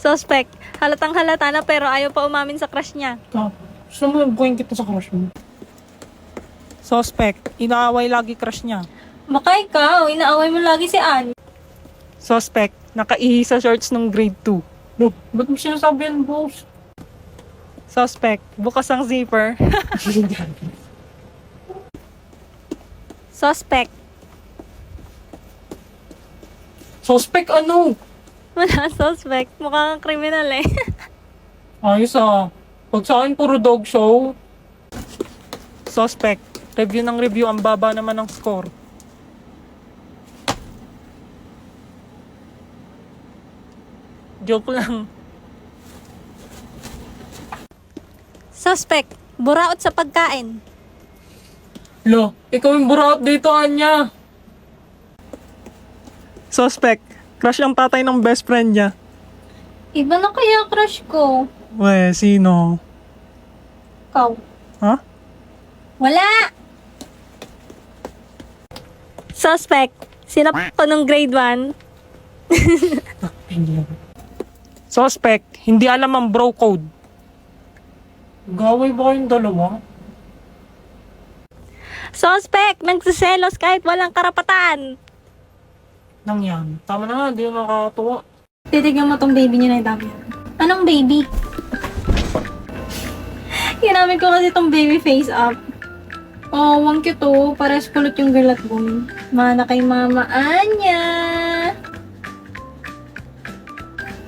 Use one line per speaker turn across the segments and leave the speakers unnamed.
Suspect, halatang halata na pero ayaw pa umamin sa crush niya.
Gusto mo buhayin kita sa crush mo? Suspect, inaaway lagi crush niya.
Baka ikaw, inaaway mo lagi si Ann.
Suspect, nakaihi sa shorts ng grade 2. Look, ba't mo sinasabi yan, boss? Suspect, bukas ang zipper.
Suspect,
Suspect ano?
wala suspect. Mukhang kriminal eh.
Ayos ah. Pag sa akin puro dog show. Suspect, review ng review, ang baba naman ng score. Joke lang.
Suspect, buraot sa pagkain.
Lo, ikaw yung buraot dito, Anya. Suspect, crush ang tatay ng best friend niya.
Iba na kaya crush ko?
We, sino?
Ikaw.
Ha?
Wala! Suspect, sinap ko nung grade 1.
Suspect, hindi alam ang bro code. Gaway ba kayong dalawa?
Suspect, nagsiselos kahit walang karapatan.
Nang yan. Tama na nga, hindi na nakakatuwa.
Titignan mo tong baby niya na dami. Anong baby? Ginamit ko kasi tong baby face up. Oh, ang cute oh. Pares kulot yung girl at boy. Mana kay mama Anya.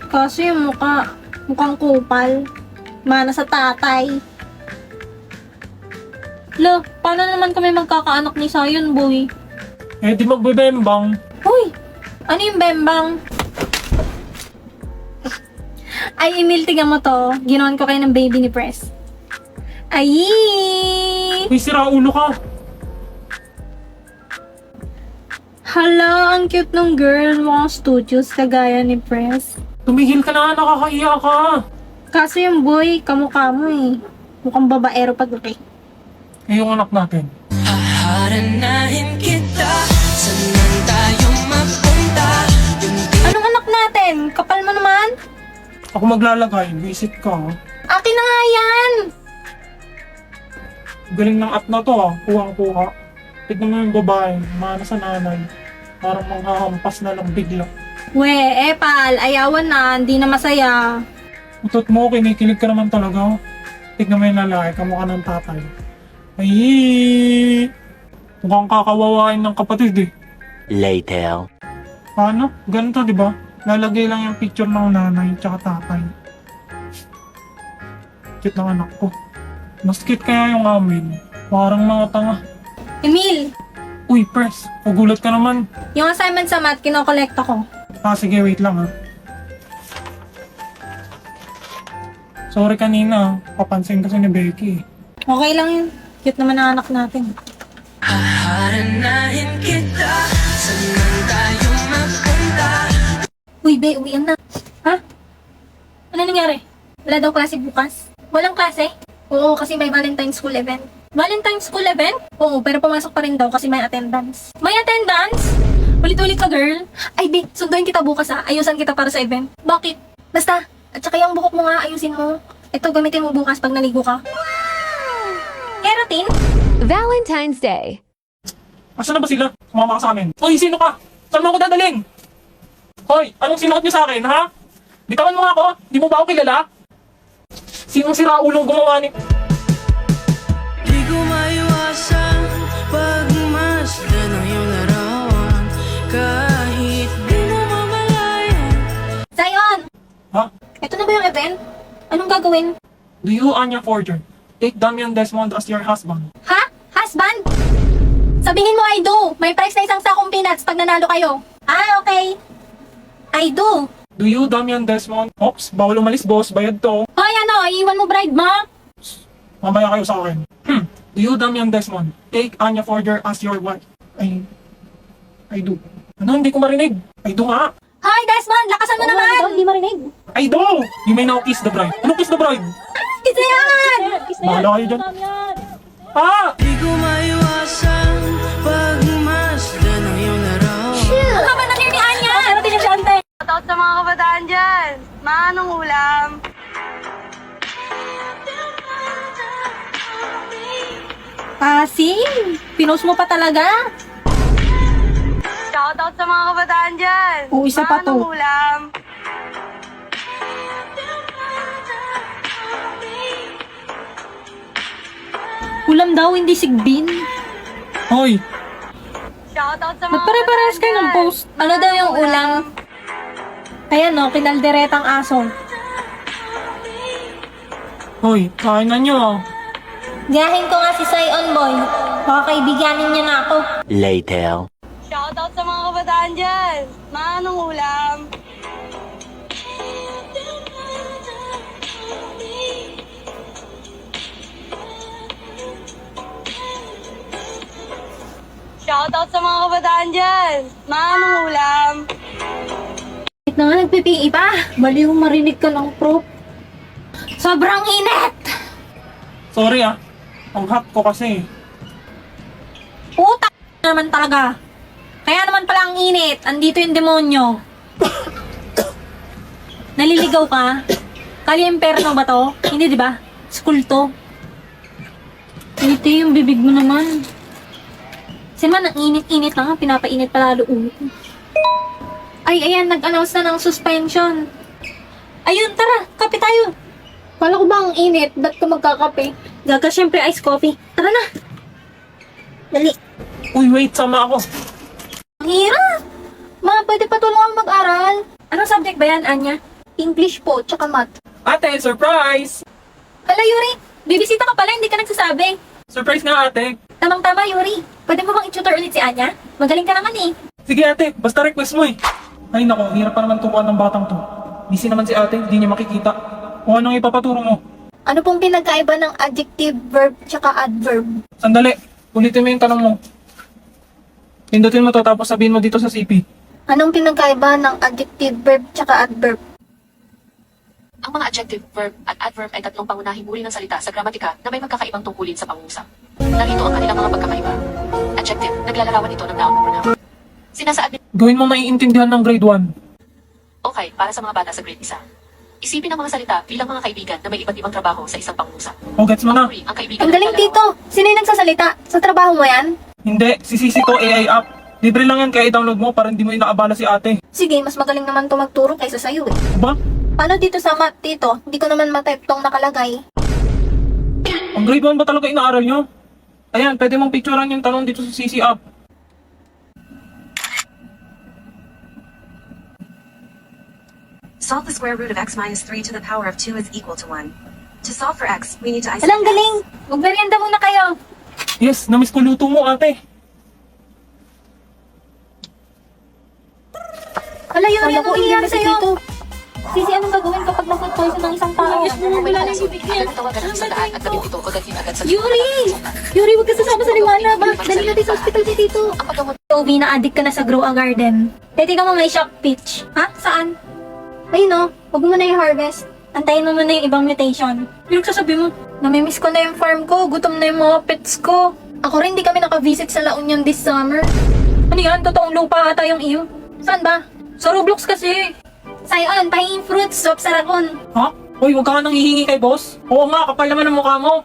Kasi yung mukhang kupal. Mana sa tatay. Lo, paano naman kami magkakaanak ni Sayon, boy?
Eh, di magbebembang.
Uy! Ano yung bembang? Ay, Emil, tignan mo to. Ginawan ko kayo ng baby ni Press. Ay!
Uy, sira ulo ka.
Hala, ang cute nung girl. Mukhang studios kagaya ni Press.
Tumigil ka na, nakakahiya ka.
Kaso yung boy, kamukha mo eh. Mukhang babaero paglaki.
Eh, yung anak natin.
Haharanahin kita, saan tayo mapunta?
Anong anak natin? Kapal mo naman?
Ako maglalagay, visit ka.
Akin na nga yan!
Galing ng app na to ah, kuhang-kuha. Tignan mo yung babae, mana sa nanay. Parang manghahampas na lang bigla.
We, pal, ayawan na. Hindi na masaya.
Utot mo, kinikilig ka naman talaga. Tignan mo yung lalaki, kamukha ng tatay. Ay, mukhang kakawawain ng kapatid eh.
Later.
Paano? Ganito, di ba? Lalagay lang yung picture ng nanay tsaka tatay. Cute ng anak ko. Mas cute kaya yung amin. Parang mga tanga.
Emil,
Uy, Press, pagulat ka naman.
yung assignment sa math, kinokolekta ko.
Ah, sige, wait lang ha. Sorry kanina, papansin kasi ni Becky.
Okay lang yun. Cute naman ang anak natin.
Haharanahin kita, saan tayo mapunta?
Uy, be, uwian na. Ha? Ano nangyari? Wala daw klase bukas? Walang klase? Oo, kasi may Valentine's School event. Valentine's School event? Oo, pero pumasok pa rin daw kasi may attendance. May attendance? Ulit-ulit ka, girl. Ay, be, sunduin kita bukas ha. Ayusan kita para sa event. Bakit? Basta, at saka yung buhok mo nga, ayusin mo. Ito, gamitin mo bukas pag naligo ka. Keratin?
Valentine's Day.
Asa na ba sila? Sumama ka sa amin. Hoy, sino ka? Saan mo ako dadaling? Hoy, anong sinuot niyo sa akin, ha? Bitawan mo nga ako. Di mo ba ako kilala? Sinong sira ulong gumawa ni...
Di ko maiwasan pagmasdan ng iyong larawan. Kahit di mo mamalayan.
Zion!
Ha?
Ito na ba yung event? Anong gagawin?
Do you, Anya Forger, take Damian Desmond as your husband?
Ha? Husband? Sabihin mo I do. May price na isang sakong peanuts pag nanalo kayo. Ah, okay. I do.
Do you, Damian Desmond? Ops, bawal umalis, boss. Bayad to.
Hoy, ano? Iiwan mo bride mo?
Mamaya kayo sa akin. Do you, Damian Desmond, take Anya Forger as your wife? I do. Ano, hindi ko marinig. I do nga.
Hoy, Desmond! Lakasan mo naman! Hindi marinig.
I do! You may now kiss the bride. Ano kiss the bride?
Isa yan!
Bahala kayo dyan. Ah!
Di ko maiwasan pagmasdan ng iyong larawan.
Haba na ni Anya! Pero din yung syante.
Shoutout sa mga kabataan dyan.
Manong ulam?
Asim, pinost mo pa talaga?
Shoutout sa mga kabataan dyan.
Oo, isa pa to.
Manong ulam?
Ulam daw, hindi sigbin.
Hoy,
Shoutout sa mga
Magpare-parehas kayo ng
dyan.
post. Ano daw yung ulam? Ayan o, kinalderetang aso.
hoy, kain na nyo ah.
Gayahin ko nga si Sion Boy. Baka kaibiganin niya na ako.
Later.
Shoutout sa mga kabataan dyan. Manong ulam? Shoutout sa mga kabataan dyan. Manong ulam?
Wait na nga, nagpipi pa. Baliw marinig ka ng prop. Sobrang init!
Sorry ah. Ang hot ko kasi.
Puta naman talaga. Kaya naman pala ang init. Andito yung demonyo. Naliligaw ka? Kali-imperno ba to? Hindi, di ba? School to. Ito yung bibig mo naman. Kasi man, ang init-init na nga. Pinapainit pa lalo ulo ko. Ay, ayan. Nag-announce na ng suspension. Ayun, tara. Kape tayo. Kala ko ba ang init? Ba't ka magkakape? Gaga, syempre, ice coffee. Tara na. Dali.
Uy, wait, sama ako.
Ang hirap! Ma, pwede pa tulungan mag-aral. Anong subject ba yan, Anya? English po, tsaka math.
Ate, surprise!
Hala, Yuri! Bibisita ka pala, hindi ka nagsasabi.
Surprise nga ate.
Tamang-tama, Yuri. Pwede mo bang i-tutor ulit si Anya? Magaling ka naman eh.
Sige ate, basta request mo eh. Ay nako, hirap pa naman tukuan ng batang to. Busy naman si ate, hindi niya makikita. Kung anong ipapaturo mo.
Ano pong pinagkaiba ng adjective, verb, tsaka adverb?
Sandali, ulitin mo yung tanong mo. Pindutin mo to tapos sabihin mo dito sa CP.
Anong pinagkaiba ng adjective, verb, tsaka adverb?
Ang mga adjective, verb, at adverb ay tatlong pangunahing uri ng salita sa gramatika na may magkakaibang tungkulin sa pangungusap. Narito ang kanilang mga pagkakaiba. Adjective, naglalarawan ito ng noun o pronoun. Sinasaad ni
Gawin mo maiintindihan ng grade 1.
okay para sa mga bata sa grade 1. Isipin ang mga salita bilang mga kaibigan na may iba't ibang trabaho sa isang pangungusap.
O gets mo na?
Puri, ang kaibigan
Ang
na
galing,
naglalarawan.
Tito. Sino yung nagsasalita? Sa trabaho mo yan?
Hindi, si Sisi to AI app. Libre lang yan kaya i-download mo para hindi mo inaabala si ate.
Sige, mas magaling naman to magturo kaysa sa'yo eh.
Diba?
Paano dito sa math, Tito? Hindi ko naman matype tong nakalagay.
Ang grade 1 ba talaga inaaral nyo? Ayan, pwede mong picturean yung tanong dito sa Sisi app.
Solve the square root of x minus 3 to the power of 2 is equal to 1. To solve for x, we need to isolate
Alang galing! Magmerienda muna kayo!
Yes, namiss ko luto mo ate.
Ala, Yuri, ano nangyayari sa'yo? Sisi, anong gagawin kapag na-food poison ng isang tao? Yes, mo
May
bilala
alas
yung bibig niya.
Tawagan ang 100 at 17 o dalhin agad sa
Yuri! Yuri, huwag ka sasama sa liwanag. Dali natin sa hospital si Tito.
Ang paggamot
Toby, na-addict ka na sa Grow a Garden. Pwede ka mo may shock pitch. Ha? Saan? Ayun o, huwag mo na i-harvest. Antayin mo muna yung ibang mutation. Yung sasabi mo, namimiss ko na yung farm ko, gutom na yung mga pets ko. Ako rin, di kami naka-visit sa La Union this summer. Ano yan? Totoong lupa ata yung iyo. Saan ba? Sa Roblox kasi. Sayon, pahingin fruits, swap sa rakon.
Ha? Hoy, huwag ka nga nang hihingi kay boss. Oo nga, kapal naman ang mukha mo.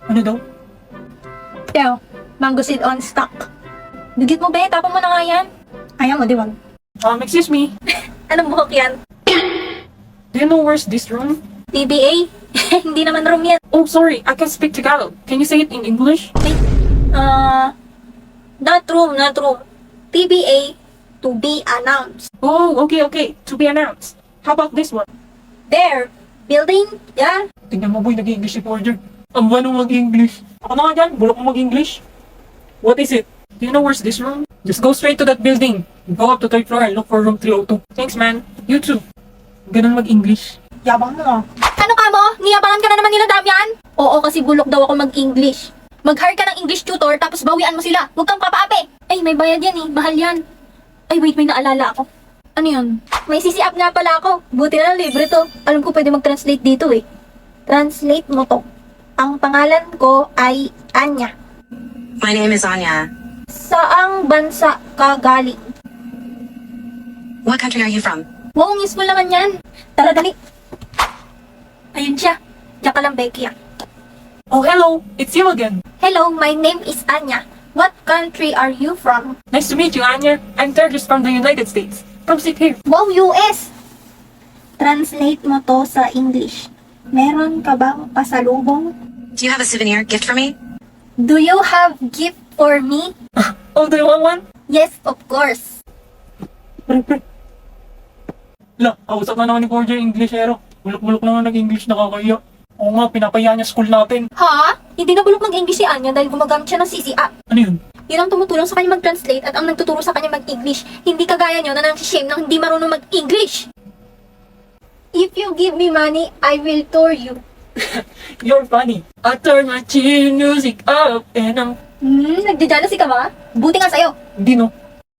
Ano daw?
Yo, mango seed on stock. Dugit mo ba? Tapon mo na nga yan. Ayaw mo, di wag.
Excuse me.
Anong buhok yan?
Do you know where's this room?
TBA? Hindi naman room yan.
Oh, sorry, I can speak Tagalog. Can you say it in English?
Not room, not room. TBA, to be announced.
Oh, okay. To be announced. How about this one?
There, building, yeah.
Tingnan mo boy, nag-English si Forger. Ang buwan mag-English. Ako na nga dyan, bulok mo mag-English. What is it? Do you know where's this room? Just go straight to that building. Go up to 3rd floor and look for room 302. Thanks man. You too. Ganun mag-English. Yabang mo ah.
Ano ka mo? Niyabangan ka na naman nila Damian? Oo, kasi bulok daw ako mag-English. Mag-hire ka ng English tutor, tapos bawian mo sila. Huwag kang papaapi. Ay, may bayad yan eh. Bahal yan. Ay, wait, may naalala ako. Ano yun? May CC app nga pala ako. Buti na lang libre to. Alam ko pwede mag-translate dito eh. Translate mo to. Ang pangalan ko ay Anya.
My name is Anya.
Saang bansa ka galing?
What country are you from?
Wow, useful naman yan. Tara, dali. Ayun siya. Diyan ka lang, Becky. ah.
Oh, hello! It's you again.
Hello, my name is Anya. What country are you from?
Nice to meet you, Anya. I'm Terjes from the United States. Come sit here.
Wow, US! Translate mo to sa English. Meron ka bang pasalubong?
Do you have a souvenir gift for me?
Do you have gift for me?
Oh, do you want one?
Yes, of course.
La, kausap na naman ni Forger yung Englishero. Bulok-bulok naman nag-English, nakakaya. Oo nga, pinapaya niya school natin.
Ha? Hindi na bulok mag-English si Anya dahil gumagamit siya ng CC app.
Ano yun?
Yun ang tumutulong sa kanya mag-translate at ang nagtuturo sa kanya mag-English. Hindi kagaya nyo na nang-shame na hindi marunong mag-English. If you give me money, I will tour you.
You're funny. I turn my chin music up and I'm...
Nagdijala ka ba? Buti nga sa'yo.
Hindi no.